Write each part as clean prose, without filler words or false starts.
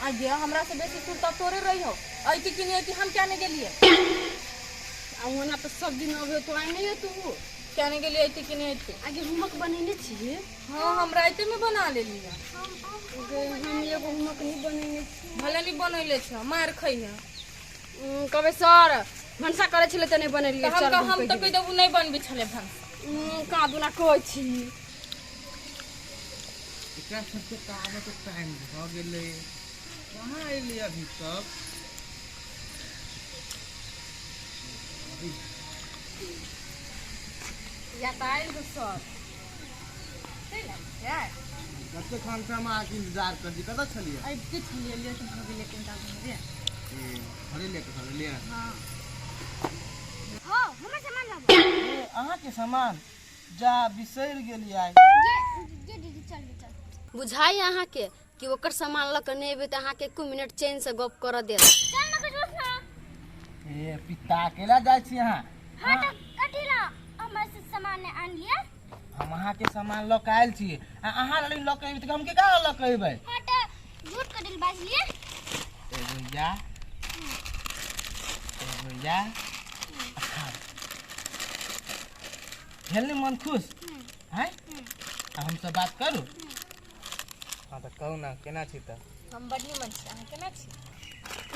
आगे हमरा से बेसी सुर तब तोरे रही हो ऐती कि नहीं कि हम क्या नहीं गेलिए ना तो सब दिन अबे तो आई नहीं तू क्या नहीं गेलिए ऐती कि नहीं ऐती आगे हुमक बनैले छिए। हाँ हम राइते में बना ले लिया हम एगो हुमक नहीं बनैले छी भले नहीं बनैले छ मार खई है कबे सर भनसा करे छले त नहीं बनैले हम तो कह देबू नहीं बनबी छले भन का दुना कहै छी एकरा सबके आबे के टाइम भ गेलै कहाँ अइली अभी तक या ताइल तो सर कते खान से हम आके इंतजार कर दी कत छलिए आई के छलिए ले तो भगे लेकिन ता रे घरे लेके चल ले हां हमर सामान लाबो अहाँ के सामान जा बिसर गेली आइ ये दीदी चल बुझाई अहाँ के कि ओकर सामान ल के नेबे त अहाँ के 1 मिनट चैन से गप कर दे चल न कुछ ना ए पिता अकेला जाय छी अहाँ हां त कठिला हमर से सामान आन लिया हम अहाँ के सामान ल के आइल छी अहाँ ल के अइबे त हम के का ल के अइबे हां त झूठ के दिल बाज लिए ए भैया खेलने मन खुश है हमसे बात करू हाँ तो कहू ना केना छी त हम बढ़िया मन छी अहाँ केना छी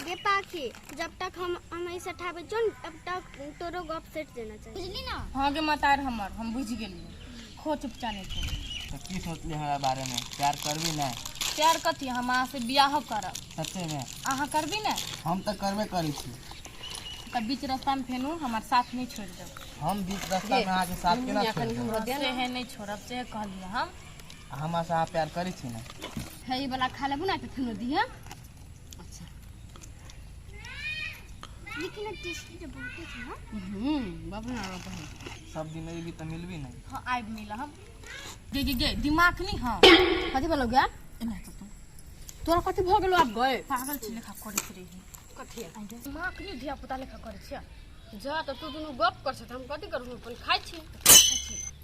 गे पाखी जब तक हम ऐसे ठाबे जोन तब तक तोरो गप सेट देना चाहिए बुझली ना हाँ गे मतार हमर हम बुझ गेलिए खो चुपचाने को तो की सोचली हमरा बारे में प्यार करबी ना प्यार कथी हम अहाँ से बियाह करब सच्चे में अहाँ करबी ना हम तो करबे करी छी तब बीच रास्ता में फेनू हमार साथ नहीं छोड़ दो हम बीच रास्ता में अहाँ के साथ केना छोड़ देब से है नहीं छोड़ब से कहलिए हम हमरा से अहाँ प्यार करी छी ना है ई वाला खा लेबू ना त फेनो दिया लेकिन टेस्टी तो बहुत है बाबू ना सब दिन अइबी त मिलबी ना हाँ आइब मिला हम गे दिमाग नहीं हाँ कथि बोलो गया एना तो तुम तोरा कथि भ गेलो अब गए पागल छी लेखा करे रही कथि दिमाग नहीं धिया पुता लेखा करे छिया जा त तू दुनु गप कर छ हम कथि करू अपन खाइ छी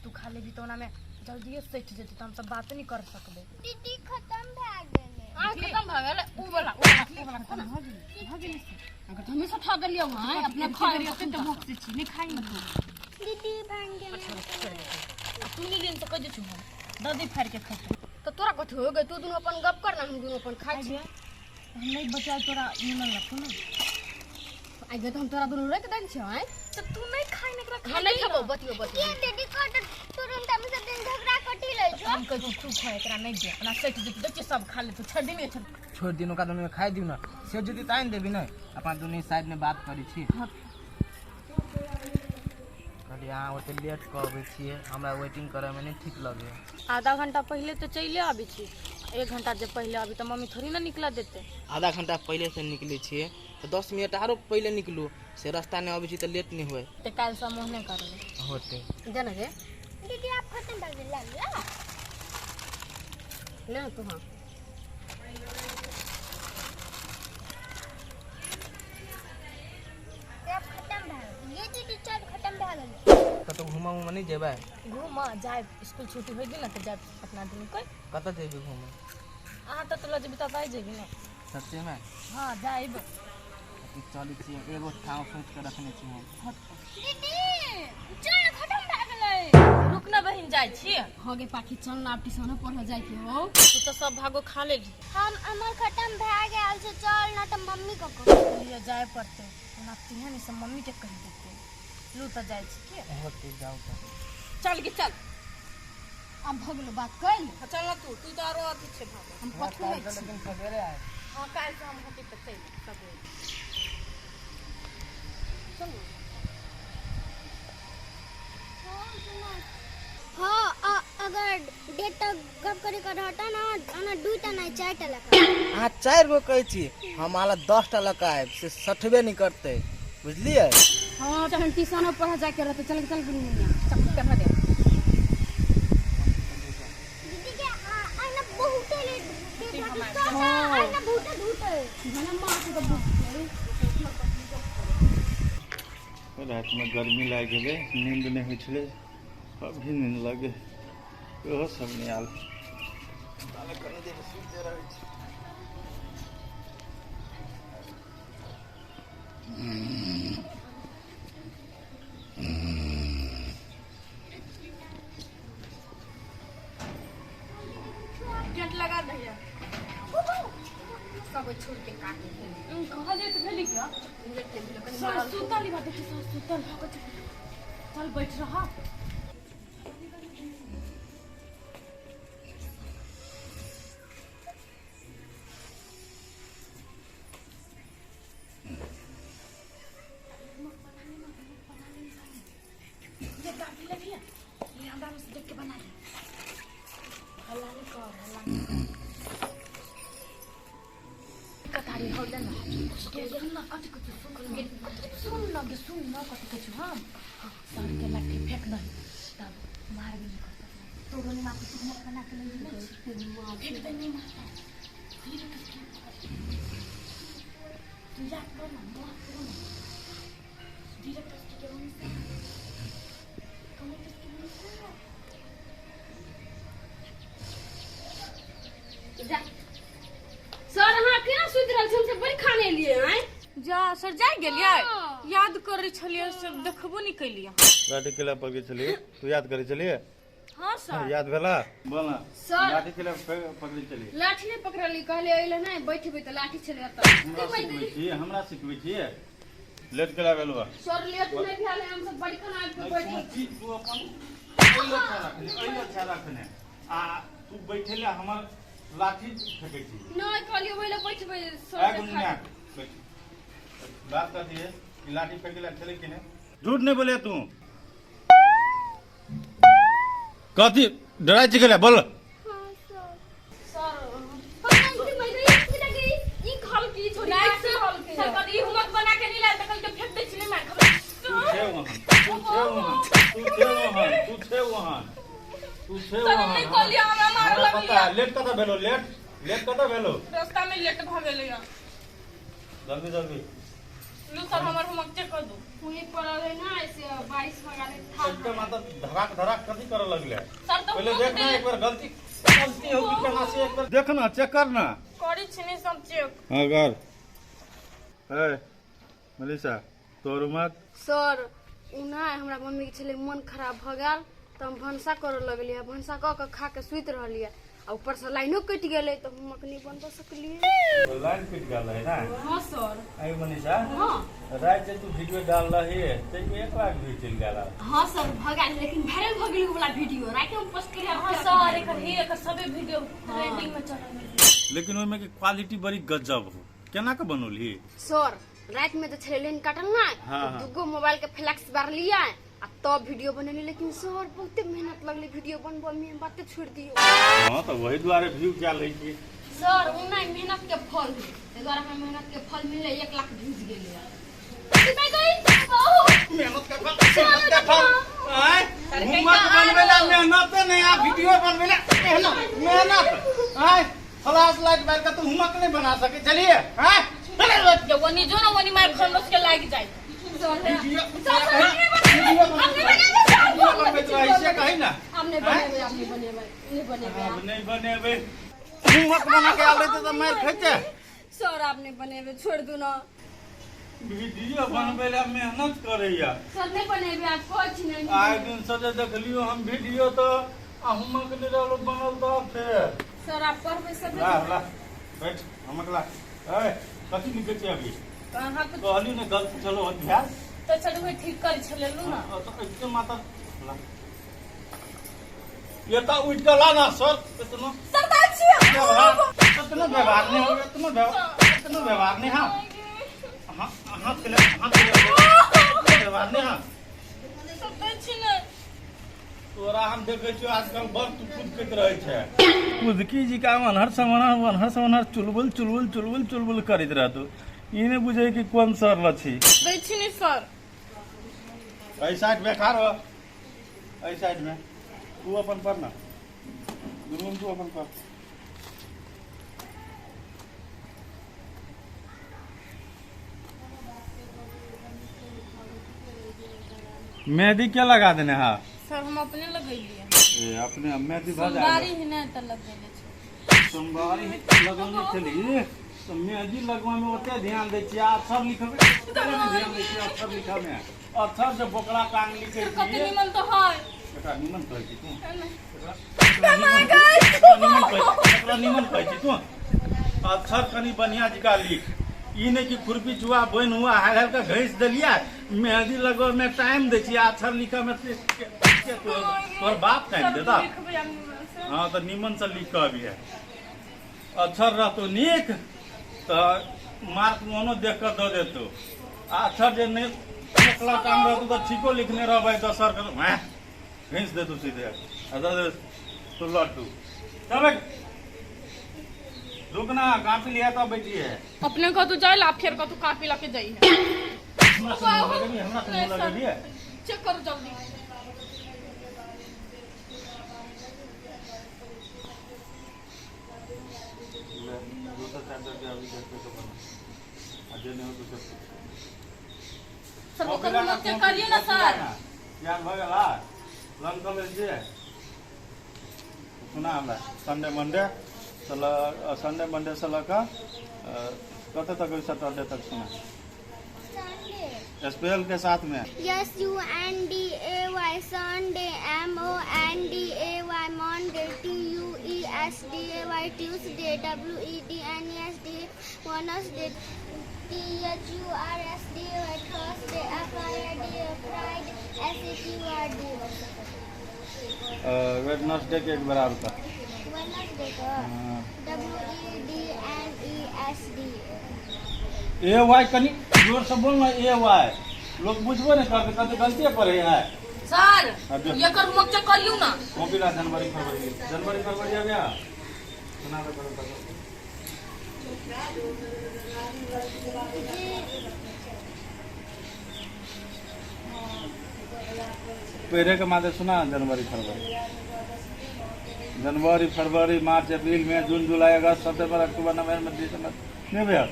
तू खा लेबी तो ना में जल्दी सेट जेते तो हम सब बात नहीं कर सकबे दीदी खत्म भ गेले आ खत्म भ गेले उ वाला खत्म भ गेले अगर तुम हमेशा ठग लियो हां अपने खाए रहे तो मुख से छी नहीं खाई मत दीदी भांग गेले तू नहीं लेन तो कजे छु हम दादी फाड़ के खा तो तोरा कथि हो गए तू दुनु अपन गप कर ना हम दुनु अपन खाइ छी हम नहीं बचा तोरा निमन लगतो ना आई गे तो हम तोरा दुनु रख देन छी हैं तो तू नहीं खाई ना हम नहीं खाबो बतियो ये दीदी कट तुरंत हम से दिन झगड़ा कटी ले जो हम कह तू खा एकरा नहीं दे अपना सेट जेते बच्चे सब खा ले तू छोड़ दी नहीं छोड़ दिनो का दुनु में खाइ दिउ ना से जदी ताइन देबी ना अपन दुनु साइड में बात करी छी कभी यहाँ ओते लेट कहबे छिए हमरा वेटिंग करे में नहीं ठीक लगे आधा घंटा पहले तो चले आबी छी 1 घंटा जब पहले अभी तो मम्मी थोड़ी ना निकला देते आधा घंटा पहले से निकले छिए तो 10 मिनट आरो पहले निकलू से रास्ता में अभी छी तो लेट नहीं होए ते काल समूह नहीं कर ले होते देना गे दीदी आप खत्म भ गेले ले तू हां आप खत्म भ गेले ये दीदी चल खत्म भ गेले कतो घुमा उमा नहीं जेबे घूम जाए स्कूल छुट्टी हो गई ना तो जाए अपना दिन कोई कत जेबी घुमे अहाँ तो लजबी तब आई जेबी ना सच्चे में हाँ जाइब चली छी एगो ठाव सोच के रखने छी हम दीदी चल खत्म भ गेले रुक ना बहिन जाए छी हो गे पाखी चल ना ट्यूशन पढ़ जाए के हो तू तो सब भागो खा ले हम हमर खत्म भ गेल से चल ना त मम्मी को कह जाए पड़ते ना तीन नहीं सब मम्मी के कह देते लू तो जाए छी होते जाओ तो चल के चल अब भ गेलो बात कइल चल ना तू तो आरो अथी छे भागो हम पथू में छी लेकिन सवेरे आए हाँ काल से हम होती पे चल सब चलो हां अगर डेट तक गप करे का रहता ना ana दुईटा नहीं चारटा लगा अहाँ 4 गो कहै छी हम आला 10 टा लका आए से सठबे नहीं करते बुझलिए हां तो हम ट्यूशन पढ़ जाए के रहते चल गुनिया चल कर दे दीदी के ana बहुत ले डेट ana बहुत धूटे भला मां के बुक रात में गर्मी लाग गए नींद नहीं हुई अभी नींद लगे ओहो सब नहीं आल गेट लगा भैया सब छोड़ के काटे कहा लेट भेली क्या सर सुतल बात है सर सुतल चल बैठ रहा ये काफी लगी है ये हमरा से देख के बना ले हल्ला नहीं कर हल्ला कतारी हो जाना सुन ना कति कति सुन ना कति कति हम सर के लाठी फेंक दे तब मार भी नहीं कर सकता तो रोने मार के मत बना के ले फेंक दे नहीं मारता धीरे करके तू याद कर ना मार करो ना धीरे करके करो ना कमर करके जा सर अहाँ केना सुति रहल छी हमसे बड़ी खाने लिए हैं जा सर जाय गेलियै याद करै छलियै से देखबो नहीं केलियै लाठी किला पर के चलिए तू याद करे चलिए हां सर याद भेला बोल ना सर लाठी किला पकड़े चलिए लाठी नहीं पकड़ली कहले अइले नहीं बैठबे त लाठी चले त हमरा सिखबै छी लेट किला भेलवा सर लेट नहीं भेल हम सब बड़ी खाना आबि के बैठे तू अपन ओइलो अच्छा रखने आ तू बैठेला हमर लाठी फेंकै छी नहीं कहलिए ओइले बैठबे आ सर गुनिया बात कर दिए कि लाठी फेंकेला चले कि नहीं झूठ नहीं बोले तू कथी डराई छी गेला बोल सर पता नहीं मैं नहीं लगी ई खल की छोड़ी नहीं से खल की। सर कदी हुमक बना के नहीं लाए त कल के फेंक दे छी नहीं मार खबर तू छे वहां सर नहीं कहलियै हमरा मार पता लगलियै लेट कत भेलो लेट कत भेलो रास्ता में लेट भ गेलै जल्दी जल्दी लो सर हमर होमवर्क चेक कर दो वही पड़ल है ना ऐसे 22 मगाले था इसके मतलब धड़ाक कथी करे लगले सर तो पहले देखना एक बार गलती हो कि केना से एक बार देखना चेक करना करी छिनी सब चेक अगर ए मनीषा तोर मत सर उना हमरा मम्मी के छले मन खराब भ गेल त हम भनसा करे लगलिए भनसा क के खा के सुइत रहलिए आ ऊपर से लाइनो कट गेले त हम नहीं बन सकलिए लाइन फिट गल है ना हां सर आई मनीषा हां रात से तू वीडियो डाल रही है ते को 1 लाख व्यू चल गया हां सर भगाल लेकिन वायरल भ गेल वाला वीडियो रात में पोस्ट करिया हां सर एकर सबे वीडियो ट्रेंडिंग में चल रहल लेकिन ओमे के क्वालिटी बड़ी गजब हो केना के बनोली सर रात में तो छले लेन काटल ना हाँ। दुगो मोबाइल के फ्लैक्स बार लिया आ तब वीडियो बनेली लेकिन सर बहुते मेहनत लगले वीडियो बनबो में बात छोड़ दियो हां तो वही द्वारे व्यू क्या लै छी सर उना मेहनत के फल है ते द्वारा हमरा मेहनत के फल मिले 1 लाख व्यूज गेले मैं गई मेहनत का फल आय घुमत बनवेला मेहनत नहीं आ वीडियो बनवेला मेहनत आय फ्लैश लाइट बार का तू हुमक नहीं बना सके चलिए हैं वनी जो ना वनी मार खरमस के लाग जाए वीडियो हमने बनेबे नहीं बनेबे हुमक बना के आले तो मार खचे सर आपने बनेबे छोड़ दो ना वीडियो बनवेला मेहनत करैया सर नहीं बनेबे आप कुछ नहीं आए दिन सजे देख लियो हम वीडियो तो हुमक ले रहलो बनल तो फिर सर आप करबे सब ला बैठ हुमक ला ए कथी लिखे छी अभी कहां तो कहली ने गलती चलो अभ्यास तो चलो भाई ठीक कर छले लू ना तो इसके माता ला ये तो उठ के ला ना सर इतना सर दाछिया इतना व्यवहार नहीं हो इतना व्यवहार नहीं हां हाथ के व्यवहार नहीं हां सर दाछिना तोरा हम देखे छियो आजकल बड़ तू खुद के रहे छै कुदकी जी का हर समाना चुलबुल करैत रहतो ई ने बुझे कि कोन सर लछी दाछिनी सर ऐ साइड में खारो ऐ साइड में तू अपन पर ना रूम तू अपन पर मेहंदी क्या लगा देने हाँ सर हम अपने लगैलिए ए अपने मेहंदी भजा सोमवारी ही नहीं तो लगैले छै सोमवारी लगौने छली तो मेहंदी लगवा में ओते ध्यान दै छियै अक्षर लिखबै ध्यान दै छियै अक्षर लिखै में अक्षर से बोकरा टांग लिखै कते छियै निमन तो है एकरा निमन कहै छी तू एकरा निमन कहै छी तू अक्षर कनी बढ़िया जका लिख ई नहीं कि खुरपी चुआ बन हुआ हाल का घैस देलिया मेहंदी लगो में टाइम दै छियै अक्षर लिखै में तोर बाप टाइम देता हाँ तो निमन से लिख के अभी है अक्षर रहतो नीक तो मार्क मोनो देख कर दे देतो अक्षर जे नहीं एकला काम रहतो तो ठीको लिखने रहबै दसर कर हैं घैस देतो सीधे अदर तो लट्टू चल रुकना काफी लिया तो बैठी है अपने को तू जाए ला फिर को तू काफी लाके जाई है हमरा से लगे है चेक करो जल्दी सर वो करो मत चेक करिए ना सर यार भगला लंग कॉलेज जे सुना हमरा संडे मंडे संडे मंडे से लगा कते तक सैटरडे तक सुना स्पेल के साथ में SUNDAY Sunday MONDAY Monday TUESDAY Tuesday WEDNESDAY Wednesday THURSDAY Thursday FRIDAY Friday SATURDAY Wednesday के एक बराबर का Wednesday का WEDNESDAY AY कनी जोर से बोल ना AY लोग बुझबो नहीं करते कते गलती पड़े है सर ये कर मत चेक करियो ना कॉपी ला जनवरी फरवरी आ गया सुना दो करो पहले के मादे सुना जनवरी फरवरी मार्च अप्रैल मई जून जुलाई अगस्त सितंबर अक्टूबर नवंबर दिसंबर नहीं भैया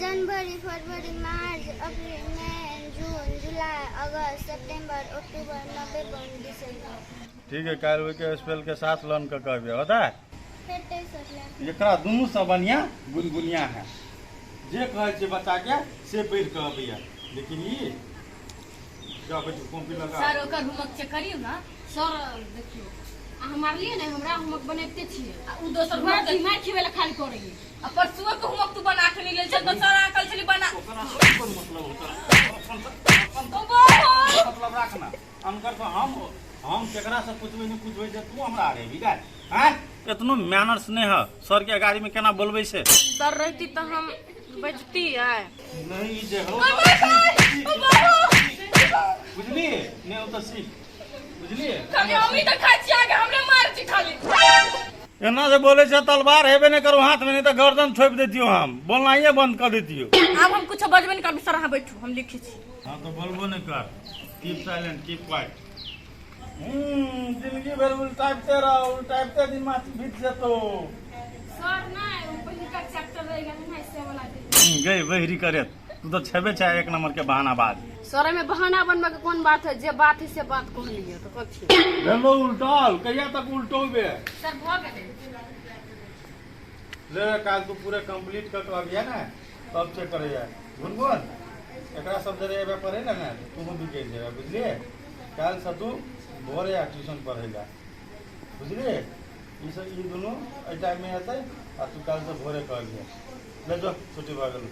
जनवरी फरवरी मार्च अप्रैल मई जून जुलाई अगस्त सितंबर अक्टूबर नवंबर दिसंबर ठीक है काल के स्पेल के साथ लोन का कहबे होता है फिर 23 एकरा दुनू से बढ़िया गुनगुनिया है जे कहे छै बच्चा के से पढ़ के अबिया लेकिन ई जब कॉपी लगा सर ओकर होमवर्क चेक करियो ना सर देखियो हमार लिए ने हमरा होमवर्क बनैते छियै उ दोसर घर घर दिमाग खिबे ला खाली करैये आ परसुओ के होमवर्क तू बना के नहीं ले चल दोसर आकल छली बना ओकरा कोन मतलब होता ओ बाबा मतलब रखना अनकर तो हम केकरा से पूछबे नहीं पूछबे जे तू हमरा रे बिगाड़ हैं इतनो मैनर्स नहीं है सर के गाड़ी में केना बोलबे से सर रहती तो हम बचती है नहीं जे हो बुझली नहीं हो तो सीख बुझली खाली हमनी तो खाई छी आगे हमने मार छी खाली एना से बोले से तलवार हेबे नहीं करो हाथ में नहीं तो गर्दन छोप देतियो हम बोलना ही बंद कर देतियो अब हम कुछ बजबे नहीं कर सर हां बैठू हम लिखी छी हां तो बोलबो नहीं कर कीप साइलेंट कीप क्वाइट जिंदगी भर उल्टाते दिन माथी बीत जतो सर नहीं पहले का चैप्टर रहेगा नहीं से वाला गई बहरी करे तू तो छबे चाहे एक नंबर के बहानाबाज सर में बहाना बनबे के कोन बात है जे बात है से बात कहलिए तो कथि हेलो उल्टाल कहिया तक उल्टोबे सर भ गेले ले काल तू पूरे कंप्लीट कर तो अभी है ना तब चेक करे है गुनगुन एकरा सब जरे एबे पढ़े ना तू भी के जेबे बुझलिए काल से तू भोरे आ ट्यूशन पढ़ेगा बुझलिए ई दोनों ए टाइम में आते आ तू काल से भोरे कर ले ले जो छुट्टी भ गेल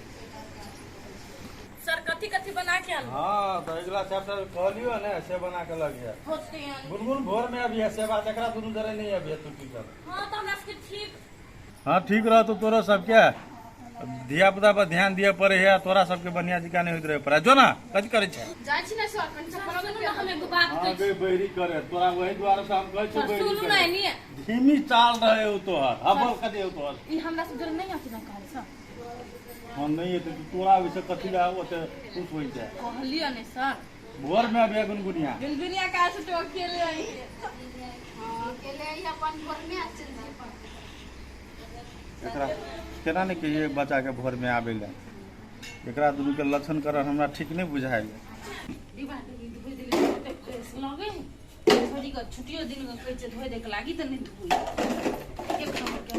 सर कथी बना के आल हां तो अगला चैप्टर कहलियो ना से बना के लग गया होते हैं गुनगुन भोर में अभी है से बात एकरा दोनों जरे नहीं अभी तू ट्यूशन हां तो हमरा से ठीक हाँ ठीक रह तो तोरा सबके धिया पुता पर ध्यान दिए पड़े है तोरा सबके बढ़िया जिका नहीं होत रहे पड़ा जो ना कथी करे छे जाय छी ना सर कनि सुनू ना हम एगो बात हाँ कहै गई बहरी करे तोरा वही द्वारा से हम कहै छी बहरी सुनू ना करे नहीं धीमी चाल रहे हो तोहर अब कथी हो तोहर ई हमरा से जरूर नहीं आती ना कहले सर हम नहीं है तो तोरा विषय कथी ला ओते खुश होई जाए कहलियो ने सर भोर में अभी गुनगुनिया दुनिया का से तो अकेले आई हां अकेले ही अपन घर में चल जाए एकरा केना नहीं कहिए बच्चा के भोर में आबे ले एकरा दुनू के लक्षण कर हमरा ठीक नहीं बुझाइल ई बात लगे दीदी का छुट्टियों दिन का कहै छै धोइ देख लागी त नहीं धोई एक नंबर के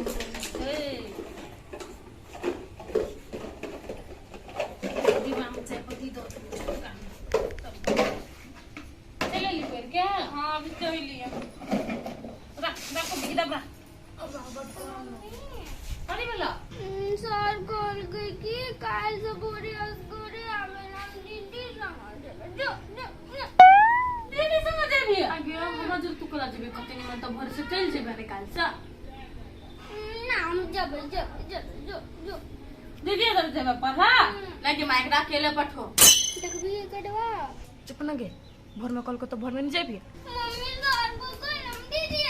दीवा में चाय पत्ती दो चले ली पेड़ क्या हां अभी तो ही लिया रख को बिदा बरा अरे बोला सर कॉल गई कि काल से गोरे आवे ना दीदी संग जो दीदी संग जेबी आगे हमरा जो तू कला जेबी कते नि मन त भर से चल जेबे रे काल से ना हम जो दीदी अगर जेबे पढ़ा लागे माइक अकेले पठो देखबी कटवा चुप ना गे भोर में कल को तो भोर में नहीं जाबी मम्मी सर को कलम दीदी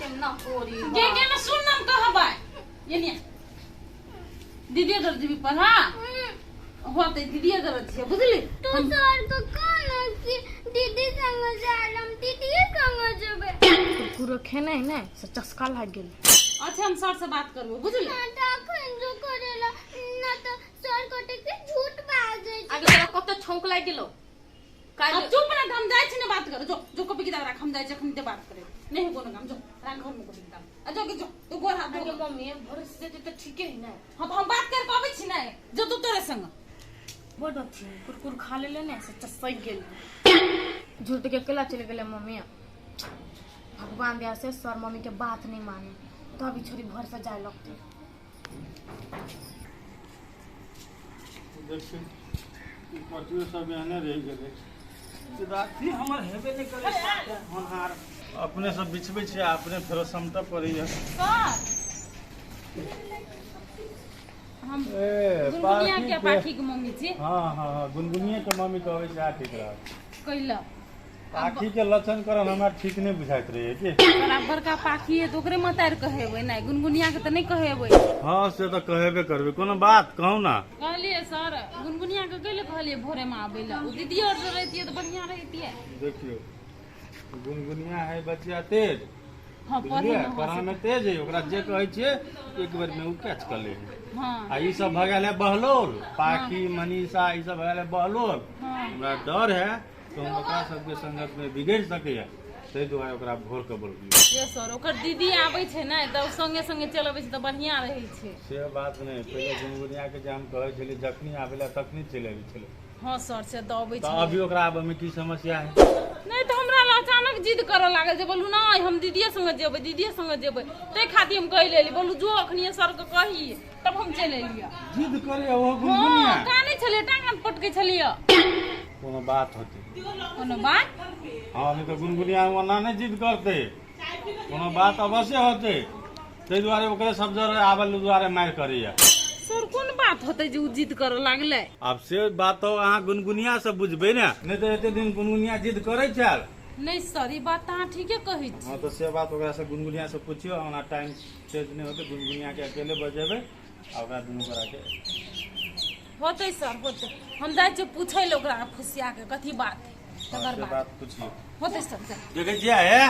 केम ना कोरी के ना सुन नाम कहबा ये नहीं दीदी अगर जेबी पढ़ा होते दीदी अगर छे बुझली तो सर को कहना कि दीदी संग जालम दीदी संग जेबे कुकुर खेने है ना से चस्का लाग गेल अच्छा हम सर से बात करबो बुझली ना तो खंजो करेला ना तो सर को के झूठ बाज दे आगे तोरा कत छौंक लाग गेलो अब चुप ना हम जाय छी ने बात कर जो कॉपी किताब राख हम जाय छी अखन ते बात करे नहीं कोनो काम जो राख घर में कॉपी किताब जो तू गोर हाथ आगे मम्मी भोर से जेते तो ठीक है ना हम बात कर पाबै छी ना जो तू तोरे संग बड़ अच्छी कुरकुर खा ले ना से चसक गेल झूठ के केला चले गेले मम्मी भगवान दया से सर मम्मी के बात नहीं माने तो अभी छोरी भर से जाए लगते देखिए पटियो सब एहने रह गेलै राति हमर हेबे नहीं करे होनहार अपने सब बिछबै छै अपने फेरो समटा पड़ैया हम ए गुनगुनिया के पाखी के मम्मी छी हां गुनगुनिया के मम्मी कहै छै आ ठीक रहत कइला पाखी के लक्षण करन हमरा ठीक नहीं बुझाइत रहे कि बराबर का पाखी है तो ओकरे मतार कहेबै नहीं गुनगुनिया के त नहीं कहेबै हां से तो कहेबे करबे कोनो बात कहू ना कहलिए सर गुनगुनिया के कइले कहलिए भोरे में आबैला ओ दीदी और रहती तो बढ़िया रहती है देखियो गुनगुनिया है बच्चा तेज हां पढ़े में तेज है ओकरा जे कहै छियै एक बार में उ कैच कर ले हां आ ई सब भगल है बहलोल पाखी मनीषा ई सब भगल है बहलोल हमरा डर है तो हम ओकरा सबके संगत में बिगड़ सके तै दुआरे ओकरा भोर के बोलबियो ये सर ओकर दीदी आबै छै नै त संगे संगे चलबै छै त बढ़िया रहै छै से बात नहीं पहले गुनगुनिया के जे हम कहै छलियै जखनी आबेला तखनी चलि आबै छलै हां सर से दबै तो छै अभी ओकरा आबे में की समस्या है नहीं तो हमरा अचानक जिद करऽ लागल जे बोलू नहीं हम दीदीए संग जेबै तै खातिर हम कहि लेली बोलू जो अखनी सर के कही तब हम चल एलिया जिद करे वो गुनगुनिया हां काने छले टांगन पटके छलिया कोनो बात होती कोनो बात हाँ नहीं तो गुनगुनिया वरना नहीं जिद करते कोनो बात अवश्य होते तै दुआरे ओकरे सब जरे आबल दुआरे मार करैया सर कोन बात होते जे उ जिद करऽ लागले अब से बात तो अहाँ गुनगुनिया से बुझबे ना नहीं तो एते दिन गुनगुनिया जिद करे छल नहीं सर ई बात अहाँ ठीके कहै छी हाँ तो से बात ओकरा से गुनगुनिया से पूछियो हमरा टाइम चेंज नहीं होते गुनगुनिया के अकेले बजेबे आ ओकरा दुनू करा के होते सर होते हम जाय छी पूछै ले ओकरा फुसिया के कथी बात है तकर से बाद बात पूछियो होते सर जा देखे छियै है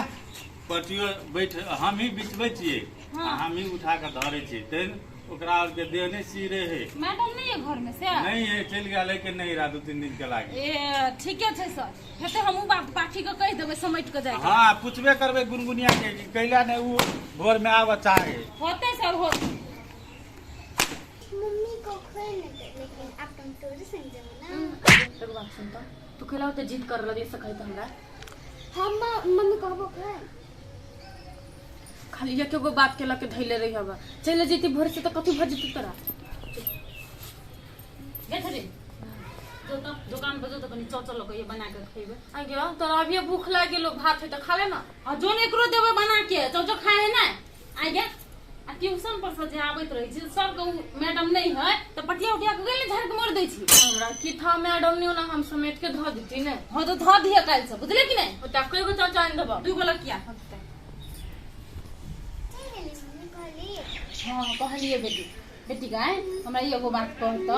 पटियो बैठ हम ही बिछबै छियै हाँ। आ हम ही उठा के धरे छियै तै ओकरा और के देह नहीं सिरे है मैडम नहीं है घर में से नहीं है चल गया लेकिन नहीं रहा 2-3 दिन के लागे ए ठीके छै सर हेते हमहू बात पाखी के कहि देबै समेट के जाय हाँ पूछबे करबे गुनगुनिया के कि कैला नहीं वो भोर में आवा चाहे होते सर होते मम्मी को खोल लेकिन अब तुम तोरे संग जाओ ना एक बात सुन तो तू खेला तो जिद कर लगे से कहत हमरा हम मम्मी कहबो खोल खाली एक एगो बात केला के धैले रही हवा चले जेती भोर से तो कथी भ जेती तोरा देख रे जो तो दुकान पर जो तो कनी चौचल लगे बना के खइबे आ गया तोरा अभी भूख लाग गेलो भात है तो खा ले ना आ जोन एकरो देबे बना के चौचो खाए है ना आ गया आ ट्यूशन पर से जे आबैत रही छी सर के मैडम नहीं है तो पटिया उठिया के गेले झाड़ के मार दै छी हमरा की था मैडम ने ना हम समेट के ध देती ने हो तो ध दिया काल से बुझले कि नहीं ओटा कई गो चाचा आन देबा दू गोला किया मम्मी कहली हां कहलिए बेटी का हमरा एगो बात कह त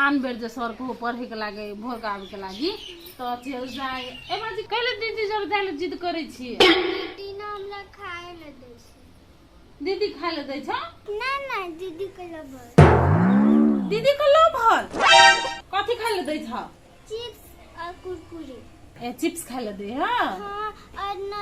आन बेर जे सर को पढ़े के लागे भोर के आवे के लागी तो चल जाए ए बाजी कहले दीदी जर जाले जिद करे छी दीदी ना हमरा खाए ले दे छी दीदी खाए ले दै छ ना दीदी के लबर दीदी को लो भर कथी खाए ले दै छ चिप्स और कुरकुरे ए चिप्स खाइ ले दे हाँ हाँ और ना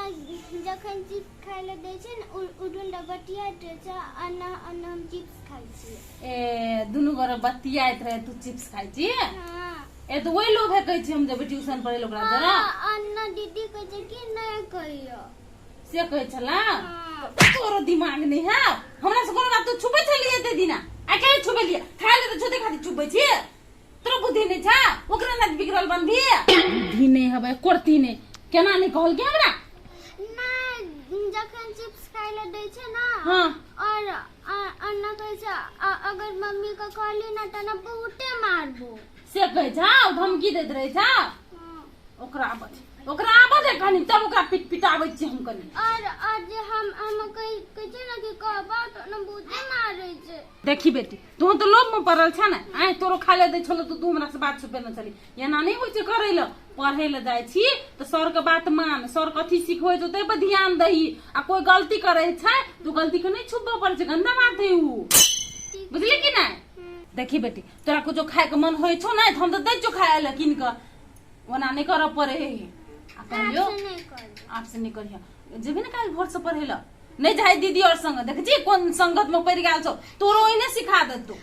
जखन चिप्स खाय ले दै छै ने उडुन बटियाइत रहै छै आ ना हम चिप्स खाइ छियै ए दुनू गोरे बतियाइत रहे तू चिप्स खाइ छी हाँ ए तो वही लोग है कहै छी हम जब ट्यूशन पढ़े लोग जरा अन्ना दीदी कहै छै कि नहीं कहियो से कहै छला तोरो दिमाग नहीं है हमरा से कोनो बात तू छुपै छलिए ते दिना आ के छुपै लिए खाइ ले तो छोटे खाती छुपै छी तोरो बुद्धि नहीं छा ओकरा ना बिगड़ल बन भी बुद्धि नहीं हबे करती नहीं केना नहीं कहल के हमरा नहीं जखन चिप्स खाय ले दै छै ना हां और अन्ना कहै छै अगर मम्मी के कहली ना त ना बहुते मारबो से कहै छा धमकी दैत रहे छा ओकरा आबे दे कनी तब ओकरा पिटाबै छी हम कनी और जे हम कहै छै ना कि कहबा त ना बहुते मारै छै देखी बेटी तू तो लोभ में पड़ल छ ना आइ तोरो खा ले दे छलो तू हमरा से बात छुपे न चली एना नहीं होय छै करै ल पढ़े ले जाय छी तो सर के बात मान सर कथी सिखबै छै ओते पर ध्यान दही आ कोई गलती करे छै तू गलती के नहीं छुपबो पड़े छै गंदा बात है उ बुझली कि नहीं देखी बेटी तोरा को जो खाए के मन होय छो ना हम तो दै छो खाए ले किन के ओना नहीं कर पड़े है आ कहियो आपसे नहीं करियो जेबे ना काल भोर से पढ़े ल नहीं जाए दीदी और संग देख जी कौन संगत में पड़ गेल छो तोरो इने सिखा दे तू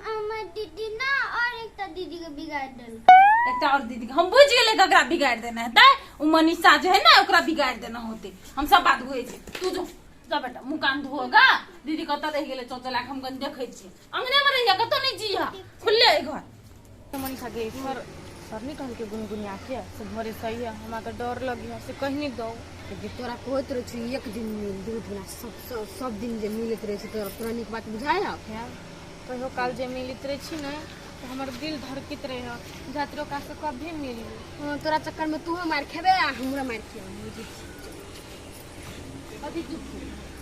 हमर दीदी ना और एकटा दीदी के बिगाड़ देल एकटा और दीदी हम बुझ गेले ककरा बिगाड़ देना है ताई उ मनीषा जो है ना ओकरा बिगाड़ देना होते हम सब बात हुए छे तू जो जा बेटा मुंह कान धोगा दीदी कत रह गेले चौचला हम गन देखै छी अंगने में रहिया कत नहीं जिया खुले घर मनीषा के सर नहीं कहल के गुनगुनिया के से घरे सही है हमरा के डर लगी है से कहीं दो जे तोरा कहत रहे छी एक दिन दू दिन सब दिन जे मिलत रहे छै तोरा पुरानी के बात बुझाय है कहियो काल जे मिलत रहे छी ने तो हमर दिल धड़कित रहे जातरो का से कभी मिली तोरा चक्कर में तू मार खेबे आ हमरा मार खेबे अभी चुप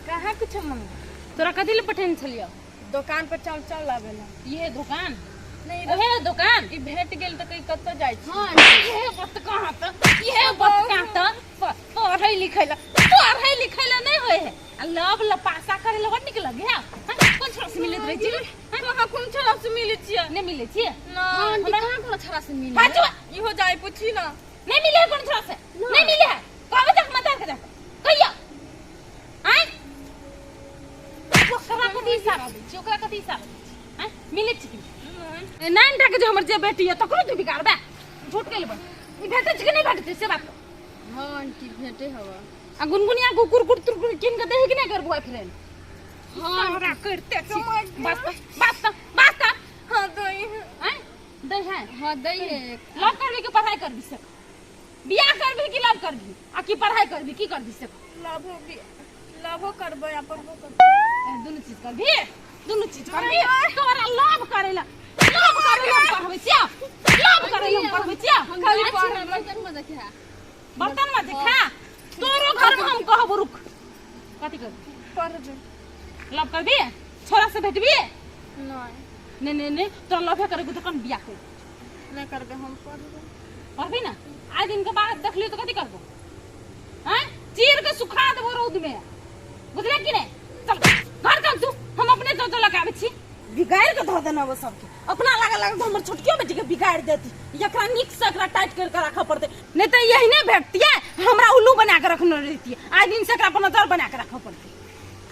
कहाँ कुछ मन तोरा कथि ले पठेन छलियो दुकान पर चल चल आवेला ये दुकान नहीं ओहे दुकान ई भेट गेल त कहीं कत जाय छी हां ये बात कहां त ये बात कहां त पढ़ै लिखै ला नहीं होय है लव लपासा करे ल निक लगे है कौन छोरा से मिलत रहे छी कहाँ कौन छोरा से मिले छी नहीं मिले छी ना कहां कोनो छोरा से मिले बाजू इहो जाय पूछी ना नहीं मिले है कौन छोरा से नहीं मिले है कब तक मत कर दे कहिया आय ओकरा कथि इशारा दै छी ओकरा कथि इशारा दै छी हैं मिले छी नाइन टा के जो हमर जे बेटी है तकरो तू बिगाड़बे झूठ के लेबे ई भेटै छै कि नहीं भेटै से बात हां आंटी भेटे हवा आ गुनगुनिया कुकुर कुकुर किन के देहि कि नहीं कर बॉयफ्रेंड हां हमरा करते छी बस हां दई हैं दे है हां दई है लव करबी कि पढ़ाई करबी से बियाह करबी कि लव करबी आ कि पढ़ाई करबी की करबी से लाभो करबै आ पढ़बो करबै दोनों चीज करबी तोरा लव करेला पढ़बै छिया लव करेला पढ़बै छिया खाली बर्तन में देखे बर्तन में देखा तोरो घर में हम कहब रुक कथि करबी पढ़बै लव करबी छोरा से भेटबी नहीं नहीं तोरा लव करे तो कौन बियाह कर नहीं करबै हम पढ़बै पढ़बी ना आज दिन के बाद देख लियो तो कथि करबो हैं चीर के सुखा देबो रौद में बुझले कि नहीं चल घर चल तू हम अपने तो लगावे छी बिगाड़ के धो देना वो सबके अपना लगा हमर छोटकियो बेटी के बिगाड़ देती एकरा निक से एकरा टाइट करके रखा पड़ते नहीं तो यही नहीं भेटती है हमरा उल्लू बना के रखना रहती है आज दिन से एकरा पर नजर बना के रखा पड़ती